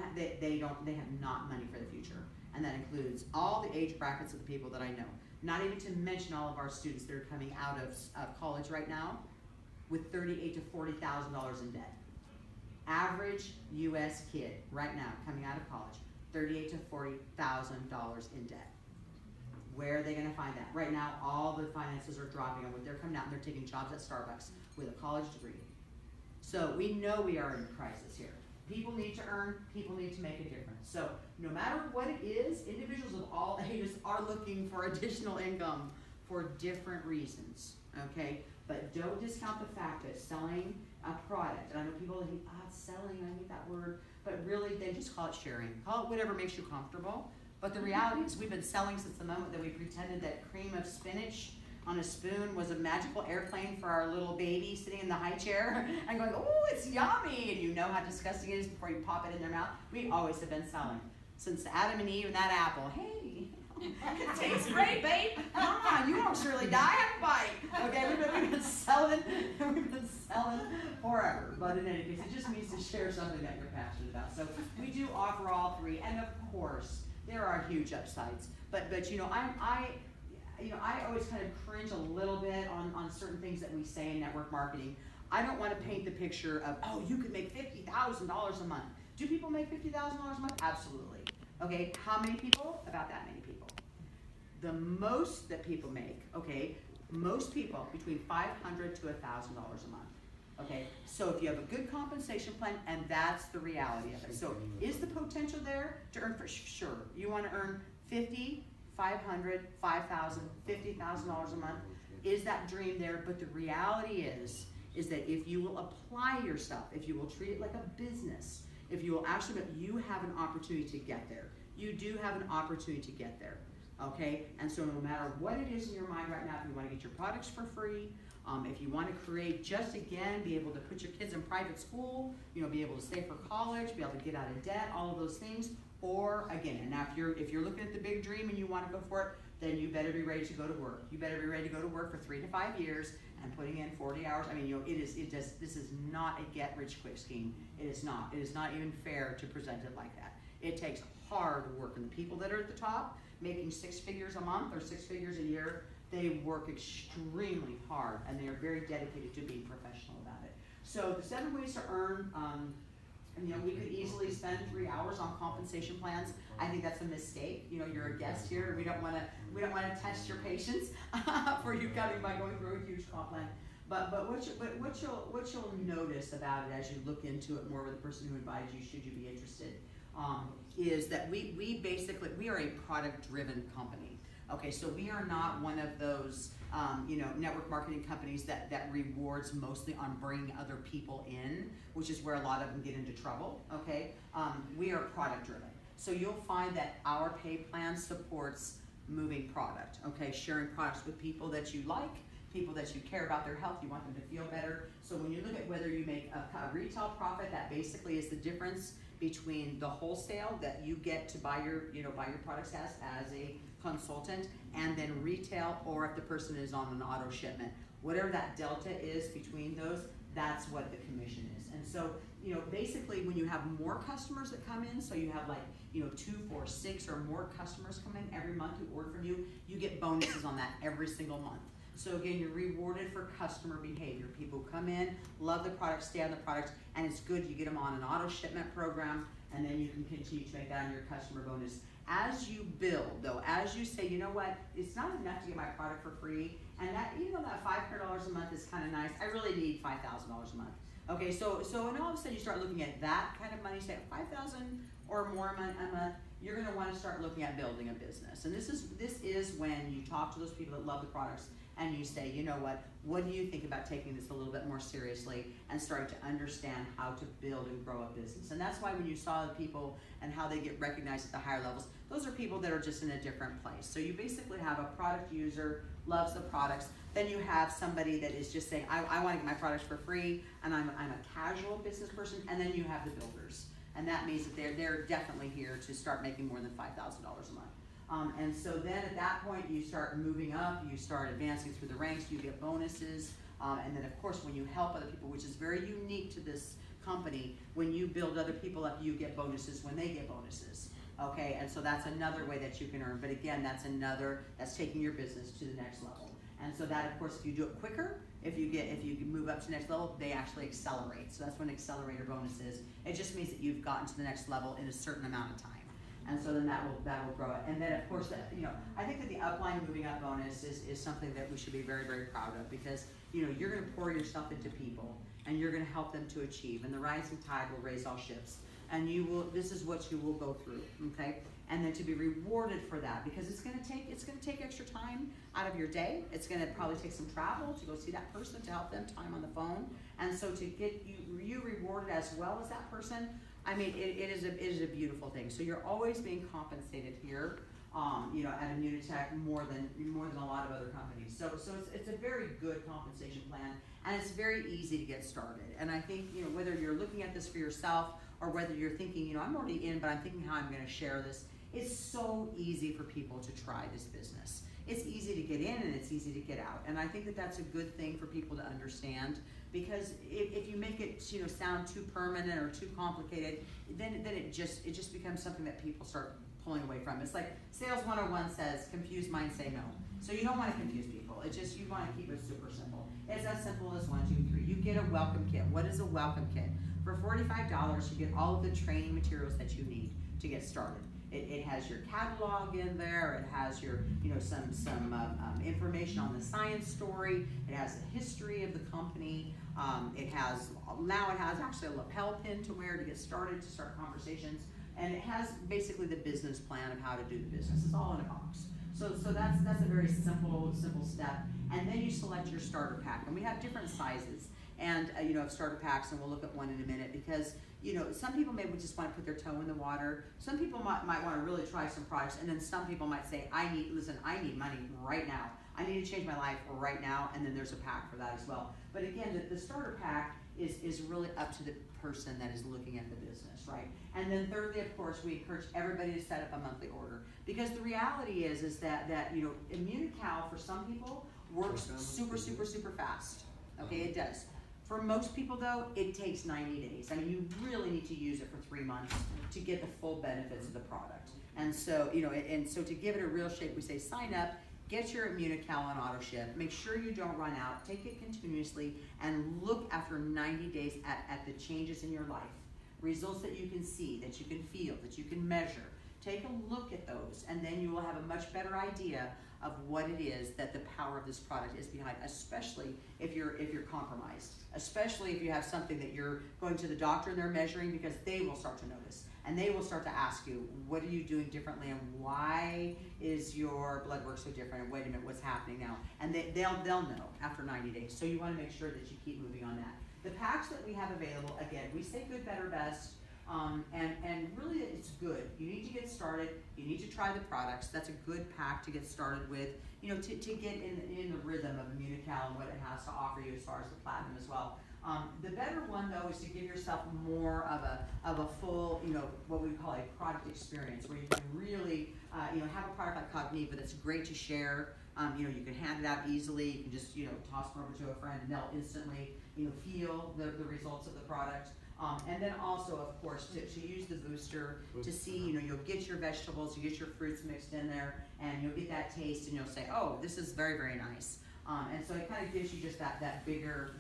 not money for the future. And that includes all the age brackets of the people that I know. Not even to mention all of our students that are coming out of college right now with $38,000 to $40,000 in debt. Average U.S. kid right now coming out of college, $38,000 to $40,000 in debt. Where are they going to find that? Right now, all the finances are dropping, and they're coming out and they're taking jobs at Starbucks with a college degree. So we know we are in a crisis here. People need to earn, people need to make a difference. So no matter what it is, individuals of all ages are looking for additional income for different reasons, okay? But don't discount the fact that selling a product, and I know people think, it's selling, I hate that word, but really they just call it sharing. Call it whatever makes you comfortable. But the reality is we've been selling since the moment that we pretended that cream of spinach on a spoon was a magical airplane for our little baby sitting in the high chair and going, oh, it's yummy, and you know how disgusting it is before you pop it in their mouth. We always have been selling. Since Adam and Eve and that apple, hey, it tastes great, babe. Come on, you won't surely die. Have a bite. Okay, we've been selling forever. But in any case, it just means to share something that you're passionate about. So we do offer all three, and of course, there are huge upsides. But I always kind of cringe a little bit on certain things that we say in network marketing. I don't want to paint the picture of, oh, you could make $50,000 a month. Do people make $50,000 a month? Absolutely. Okay, how many people? About that many people. The most that people make, okay, most people between $500 to $1,000 a month. Okay, so if you have a good compensation plan, and that's the reality of it. So is the potential there to earn? For sure. You want to earn $50,000, $500,000, $5,000, $50,000 a month. Is that dream there? But the reality is that if you will apply yourself, if you will treat it like a business, if you will actually, you have an opportunity to get there. You do have an opportunity to get there. Okay, and so no matter what it is in your mind right now, if you want to get your products for free, if you want to create, just again, be able to put your kids in private school, be able to stay for college, be able to get out of debt, all of those things, or again, and now if you're looking at the big dream and you want to go for it, then you better be ready to go to work. You better be ready to go to work for 3 to 5 years and putting in 40 hours. I mean, this is not a get-rich-quick scheme. It is not. It is not even fair to present it like that. It takes hard work, and the people that are at the top, making 6 figures a month or 6 figures a year, They work extremely hard, and they are very dedicated to being professional about it. So the 7 ways to earn, you know, we could easily spend 3 hours on compensation plans. I think that's a mistake. You know, you're a guest here, and we don't want to test your patience for you coming by going through a huge comp plan. But what you'll notice about it as you look into it more with the person who invited you, should you be interested, is that we basically, we are a product-driven company. Okay, so we are not one of those, you know, network marketing companies that rewards mostly on bringing other people in, which is where a lot of them get into trouble, okay? We are product driven. So you'll find that our pay plan supports moving product, okay? Sharing products with people that you like, people that you care about their health, you want them to feel better. So when you look at whether you make a retail profit, that basically is the difference between the wholesale that you get to buy your, you know, buy your products as a consultant, and then retail, or if the person is on an auto shipment. Whatever that delta is between those, that's what the commission is. And so, you know, basically when you have more customers that come in, so you have like, you know, 2, 4, 6 or more customers come in every month who order from you, you get bonuses on that every single month. So again, you're rewarded for customer behavior. People come in, love the product, stay on the product, and it's good you get them on an auto shipment program, and then you can continue to make that on your customer bonus. As you build, though, as you say, you know what, it's not enough to get my product for free, and that, you know, that $500 a month is kind of nice. I really need $5,000 a month. Okay, so and all of a sudden you start looking at that kind of money, say $5,000 or more a month, you're going to want to start looking at building a business. And this is when you talk to those people that love the products, and you say, you know what do you think about taking this a little bit more seriously and starting to understand how to build and grow a business? And that's why when you saw the people and how they get recognized at the higher levels, those are people that are just in a different place. So you basically have a product user, loves the products, then you have somebody that is just saying, I want to get my products for free, and I'm a casual business person, and then you have the builders. And that means that they're definitely here to start making more than $5,000 a month. And so then at that point you start moving up, you start advancing through the ranks, you get bonuses, and then of course when you help other people, which is very unique to this company, when you build other people up, you get bonuses when they get bonuses. Okay, and so that's another way that you can earn, but again, that's taking your business to the next level. And so that, of course, if you do it quicker, if you move up to the next level, they actually accelerate. So that's what an accelerator bonus is. It just means that you've gotten to the next level in a certain amount of time. And so then that will grow it. And then of course, you know, I think that the upline moving up bonus is something that we should be very, very proud of, because, you know, you're going to pour yourself into people and you're going to help them to achieve, and the rising tide will raise all ships. And this is what you will go through, okay? And then to be rewarded for that, because it's going to take extra time out of your day. It's going to probably take some travel to go see that person, to help them time on the phone. And so to get you rewarded as well as that person, I mean, it is a beautiful thing. So you're always being compensated here, you know, at Immunotec more than a lot of other companies. So it's a very good compensation plan, and it's very easy to get started. And I think, you know, whether you're looking at this for yourself or whether you're thinking, you know, I'm already in, but I'm thinking how I'm going to share this, it's so easy for people to try this business. It's easy to get in and it's easy to get out. And I think that that's a good thing for people to understand, because if you make it, you know, sound too permanent or too complicated, then it just becomes something that people start pulling away from. It's like Sales 101 says, confused minds say no. So you don't want to confuse people. It's just, you want to keep it super simple. It's as simple as 1, 2, 3. You get a welcome kit. What is a welcome kit? For $45, you get all of the training materials that you need to get started. It has your catalog in there. It has your, you know, some information on the science story. It has the history of the company. It has actually a lapel pin to wear to get started, to start conversations. And it has basically the business plan of how to do the business. It's all in a box. So that's a very simple step. And then you select your starter pack. And we have different sizes, and you know, of starter packs, and we'll look at one in a minute, because, you know, some people maybe just want to put their toe in the water. Some people might want to really try some products, and then some people might say, I need money right now. I need to change my life right now, and then there's a pack for that as well. But again, the starter pack is really up to the person that is looking at the business, right? And then thirdly, of course, we encourage everybody to set up a monthly order, because the reality is that you know, Immunocal for some people works super fast. Okay, it does. For most people though, it takes 90 days. I mean, you really need to use it for 3 months to get the full benefits of the product. And so, you know, and so to give it a real shape, we say sign up, Get your Immunocal on auto ship. Make sure you don't run out. Take it continuously and look after 90 days at the changes in your life. Results that you can see, that you can feel, that you can measure. Take a look at those, and then you will have a much better idea of what it is that the power of this product is behind, especially if you're compromised, especially if you have something that you're going to the doctor and they're measuring, because they will start to notice and they will start to ask you, what are you doing differently and why is your blood work so different, and wait a minute, what's happening now? And they'll know after 90 days. So you want to make sure that you keep moving on that. The packs that we have available, again, we say good, better, best. And really it's good. You need to get started. You need to try the products. That's a good pack to get started with, you know, to get in the rhythm of Immunocal and what it has to offer you as far as the platinum as well. The better one though is to give yourself more of a full, you know, what we call a product experience, where you can really, you know, have a product like Cogniva that's great to share. You know, you can hand it out easily. You can just, you know, toss it over to a friend and they'll instantly, you know, feel the results of the product. And then also, of course, to use the booster to see, you know, you'll get your vegetables, you get your fruits mixed in there, and you'll get that taste, and you'll say, oh, this is very, very nice. And so it kind of gives you just that bigger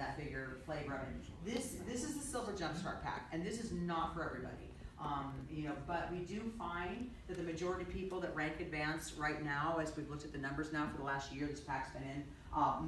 flavor of it. This is the Silver Jumpstart Pack, and this is not for everybody. You know, but we do find that the majority of people that rank advanced right now, as we've looked at the numbers now for the last year this pack's been in,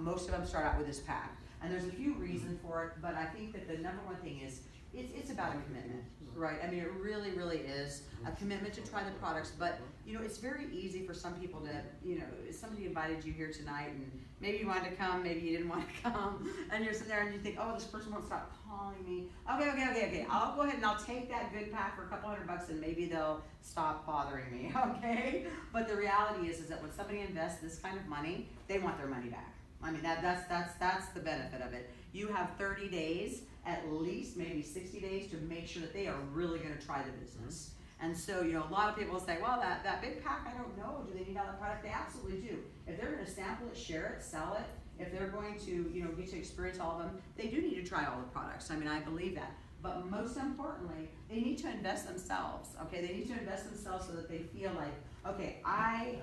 most of them start out with this pack. And there's a few reasons for it, but I think that the number one thing is, it's about a commitment, right? I mean, it really, really is a commitment to try the products, but, you know, it's very easy for some people to, you know, if somebody invited you here tonight and maybe you wanted to come, maybe you didn't want to come, and you're sitting there and you think, oh, this person won't stop calling me. Okay, I'll go ahead and I'll take that good pack for a couple $100 and maybe they'll stop bothering me, okay? But the reality is that when somebody invests this kind of money, they want their money back. I mean, that's the benefit of it. You have 30 days, at least maybe 60 days, to make sure that they are really going to try the business. And so, you know, a lot of people say, well, that big pack, I don't know, do they need all that product? They absolutely do. If they're going to sample it, share it, sell it, if they're going to, you know, get to experience all of them, they do need to try all the products. I mean, I believe that. But most importantly, they need to invest themselves, okay? They need to invest themselves so that they feel like, okay, I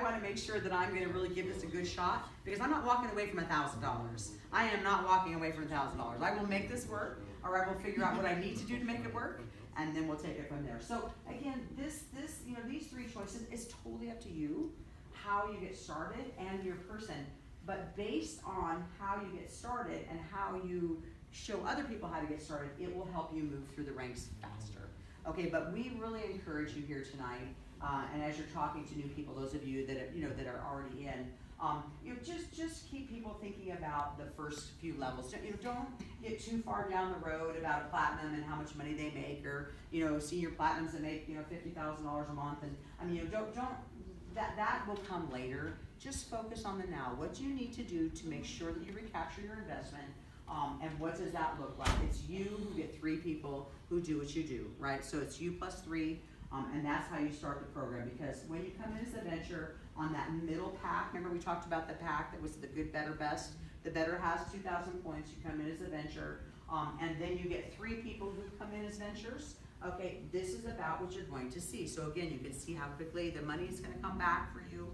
want to make sure that I'm going to really give this a good shot, because I'm not walking away from $1,000. I am not walking away from $1,000. I will make this work, or I will figure out what I need to do to make it work, and then we'll take it from there. So again, this you know, these three choices is totally up to you, how you get started and your person. But based on how you get started and how you show other people how to get started, it will help you move through the ranks faster. Okay, but we really encourage you here tonight, and as you're talking to new people, those of you that are, you know, that are already in, you know, just keep people thinking about the first few levels. You know, don't get too far down the road about a platinum and how much money they make, or, you know, senior platinums that make, you know, $50,000 a month. And I mean, you know, don't that will come later. Just focus on the now. What do you need to do to make sure that you recapture your investment? And what does that look like? It's you who get 3 people who do what you do, right? So it's you plus 3, and that's how you start the program. Because when you come in as a venture on that middle pack, remember we talked about the pack that was the good, better, best. The better has 2,000 points. You come in as a venture, and then you get 3 people who come in as ventures. Okay, this is about what you're going to see. So again, you can see how quickly the money is going to come back for you.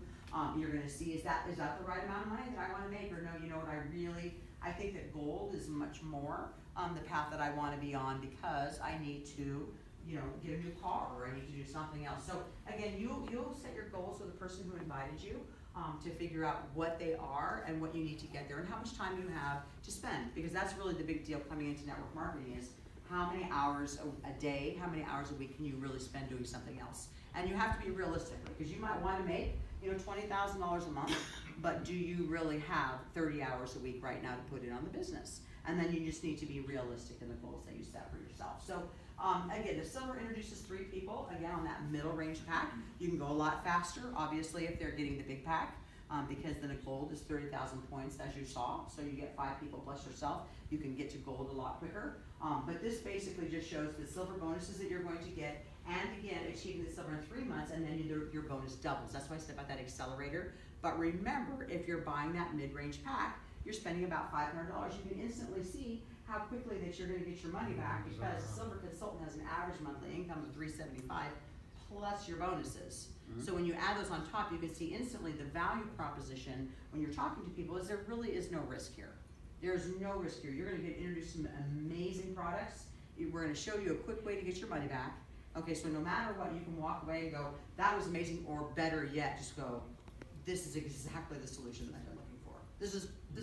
You're going to see, is that the right amount of money that I want to make, or no, you know what, I think that gold is much more the path that I want to be on, because I need to, you know, get a new car, or I need to do something else. So again, you'll set your goals with the person who invited you to figure out what they are and what you need to get there and how much time you have to spend, because that's really the big deal coming into network marketing is how many hours a day, how many hours a week can you really spend doing something else? And you have to be realistic, because you might want to make, you know, $20,000 a month, but do you really have 30 hours a week right now to put in on the business? And then you just need to be realistic in the goals that you set for yourself. So again, the silver introduces 3 people, again, on that middle range pack. You can go a lot faster, obviously, if they're getting the big pack, because then a gold is 30,000 points, as you saw. So you get 5 people plus yourself. You can get to gold a lot quicker. But this basically just shows the silver bonuses that you're going to get, and again, achieving the silver in 3 months, and then your bonus doubles. That's why I said about that accelerator. But remember, if you're buying that mid-range pack, you're spending about $500. You can instantly see how quickly that you're going to get your money back, because Silver Consultant has an average monthly income of $375 plus your bonuses. So when you add those on top, you can see instantly the value proposition when you're talking to people is there really is no risk here. There's no risk here. You're gonna get introduced to some amazing products. We're gonna show you a quick way to get your money back. Okay, so no matter what, you can walk away and go, that was amazing, or better yet, just go, this is exactly the solution that I've been looking for. This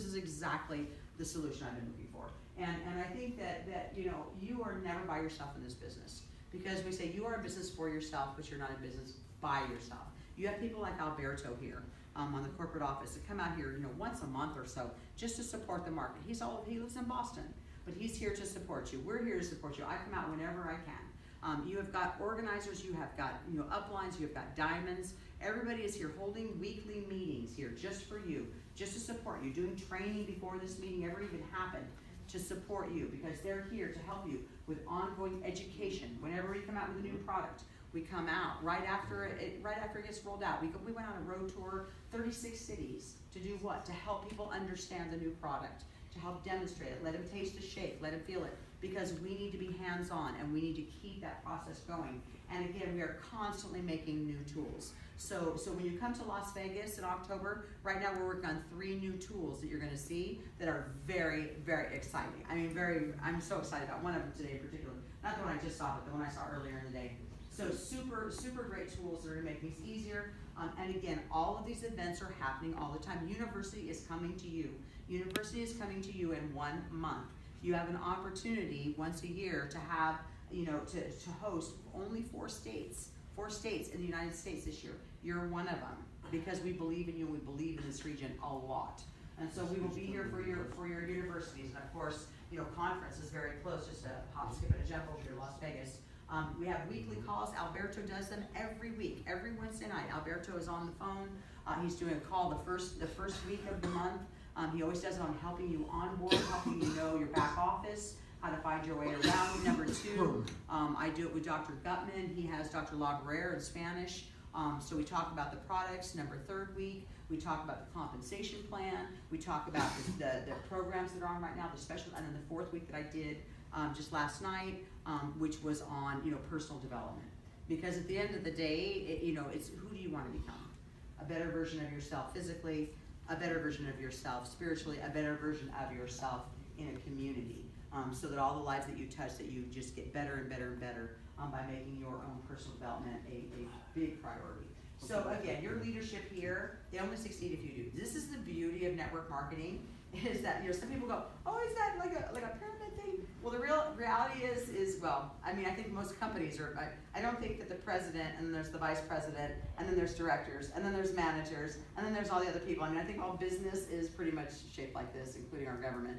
is exactly the solution I've been looking for. And I think that you know, you are never by yourself in this business. Because we say you are in business for yourself, but you're not in business by yourself. You have people like Alberto here on the corporate office that come out here, you know, once a month or so, just to support the market. He lives in Boston, but he's here to support you. We're here to support you. I come out whenever I can. You have got organizers, you have got, you know, uplines, you have got diamonds. Everybody is here holding weekly meetings here just for you, just to support you, doing training before this meeting ever even happened, to support you, because they're here to help you with ongoing education. Whenever we come out with a new product, we come out right after it gets rolled out. We went on a road tour, 36 cities, to do what? To help people understand the new product, to help demonstrate it, let them taste the shake, let them feel it, because we need to be hands-on and we need to keep that process going. And again, we are constantly making new tools. So when you come to Las Vegas in October, right now we're working on 3 new tools that you're gonna see that are very, very exciting. I mean, I'm so excited about one of them today in particular. Not the one I just saw, but the one I saw earlier in the day. So super, super great tools that are gonna make things easier. And again, all of these events are happening all the time. University is coming to you. University is coming to you in 1 month. You have an opportunity once a year to have, you know, to host only 4 states in the United States this year. You're one of them, because we believe in you and we believe in this region a lot. And so we will be here for your universities. And of course, you know, conference is very close, just a hop, skip, and a jump over to Las Vegas. We have weekly calls. Alberto does them every week, every Wednesday night. Alberto is on the phone. He's doing a call the first week of the month. He always does it on helping you onboard, helping you know your back office, how to find your way around. Number 2, I do it with Dr. Gutman. He has Dr. La Guerrera in Spanish. So we talk about the products. Number 3rd week, we talk about the compensation plan. We talk about the programs that are on right now, the special, and then the 4th week that I did just last night, which was on, you know, personal development. Because at the end of the day, you know, it's who do you want to become? A better version of yourself physically, a better version of yourself spiritually, a better version of yourself in a community. So that all the lives that you touch, that you just get better and better and better by making your own personal development a big priority. So again, your leadership here, they only succeed if you do. This is the beauty of network marketing, is that, you know, some people go, oh, is that like a pyramid thing? Well, the reality is well, I mean, I think most companies are, I don't think that the president, and then there's the vice president, and then there's directors, and then there's managers, and then there's all the other people. I mean, I think all business is pretty much shaped like this, including our government.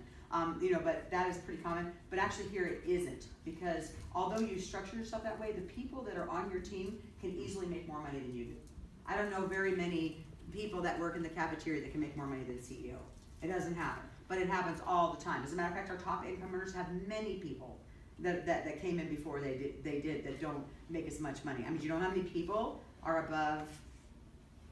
You know, but that is pretty common. But actually here it isn't, because although you structure yourself that way, the people that are on your team can easily make more money than you do. I don't know very many people that work in the cafeteria that can make more money than the CEO. It doesn't happen, but it happens all the time. As a matter of fact, our top income earners have many people that came in before they did that don't make as much money. I mean, do you know how many people are above,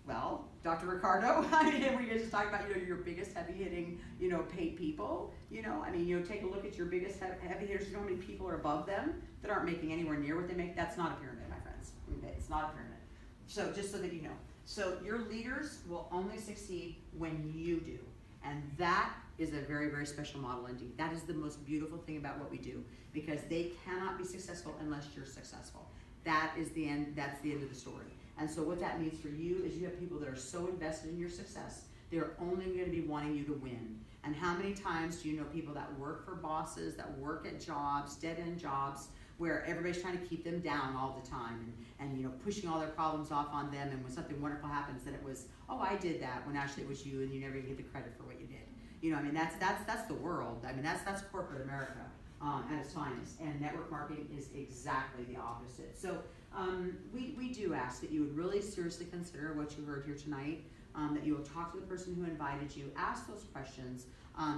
well, Dr. Ricardo? I mean, we just talking about, you know, your biggest heavy hitting, you know, paid people. You know, I mean, you know, take a look at your biggest heavy hitters. You know how many people are above them that aren't making anywhere near what they make? That's not a pyramid, my friends. Okay, it's not a pyramid. So just so that you know. So your leaders will only succeed when you do. And that is a very, very special model indeed. That is the most beautiful thing about what we do, because they cannot be successful unless you're successful. That is the end, that's the end of the story. And so what that means for you is you have people that are so invested in your success, they're only going to be wanting you to win. And how many times do you know people that work for bosses, that work at jobs, dead-end jobs, where everybody's trying to keep them down all the time and you know, pushing all their problems off on them, and when something wonderful happens, then it was, oh, I did that, when actually it was you, and you never even get the credit for what you did. You know, I mean, that's the world. I mean, that's corporate America at its finest, and network marketing is exactly the opposite. So we do ask that you would really seriously consider what you heard here tonight, that you will talk to the person who invited you, ask those questions.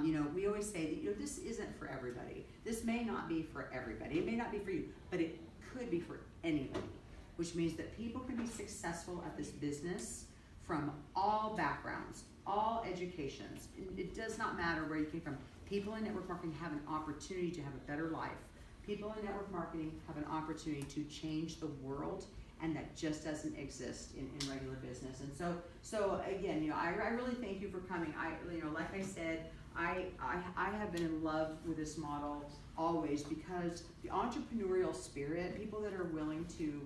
You know, we always say that, you know, this isn't for everybody. This may not be for everybody. It may not be for you, but it could be for anybody, which means that people can be successful at this business from all backgrounds, all educations. It does not matter where you came from. People in network marketing have an opportunity to have a better life. People in network marketing have an opportunity to change the world and that just doesn't exist in regular business. And so again, you know, I really thank you for coming. You know, like I said, I have been in love with this model always, because the entrepreneurial spirit, people that are willing to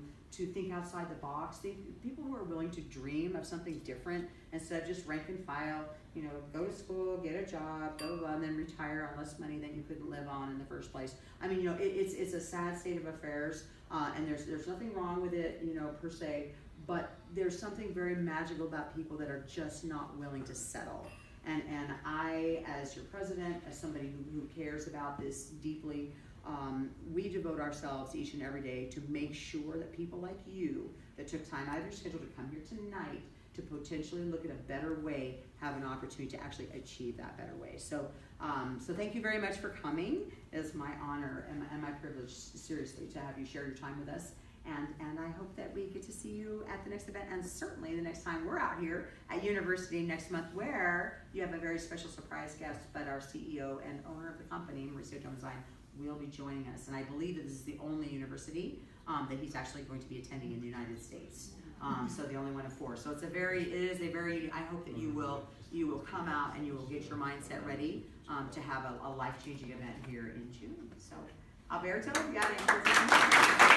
think outside the box, people who are willing to dream of something different instead of just rank and file, you know, go to school, get a job, and then retire on less money than you couldn't live on in the first place. I mean, you know, it's a sad state of affairs, and there's nothing wrong with it, you know, per se, but there's something very magical about people that are just not willing to settle. And I, as your president, as somebody who cares about this deeply, we devote ourselves each and every day to make sure that people like you that took time out of your schedule to come here tonight to potentially look at a better way have an opportunity to actually achieve that better way. So thank you very much for coming. It's my honor and my privilege, seriously, to have you share your time with us. And I hope that we get to see you at the next event, and certainly the next time we're out here at University next month, where you have a very special surprise guest, but our CEO and owner of the company, Mauricio Tomazine, will be joining us. And I believe that this is the only university that he's actually going to be attending in the United States. So the only one of 4. So it is a very, I hope that you will come out and you will get your mindset ready to have a life-changing event here in June. So, Alberto, you got anything?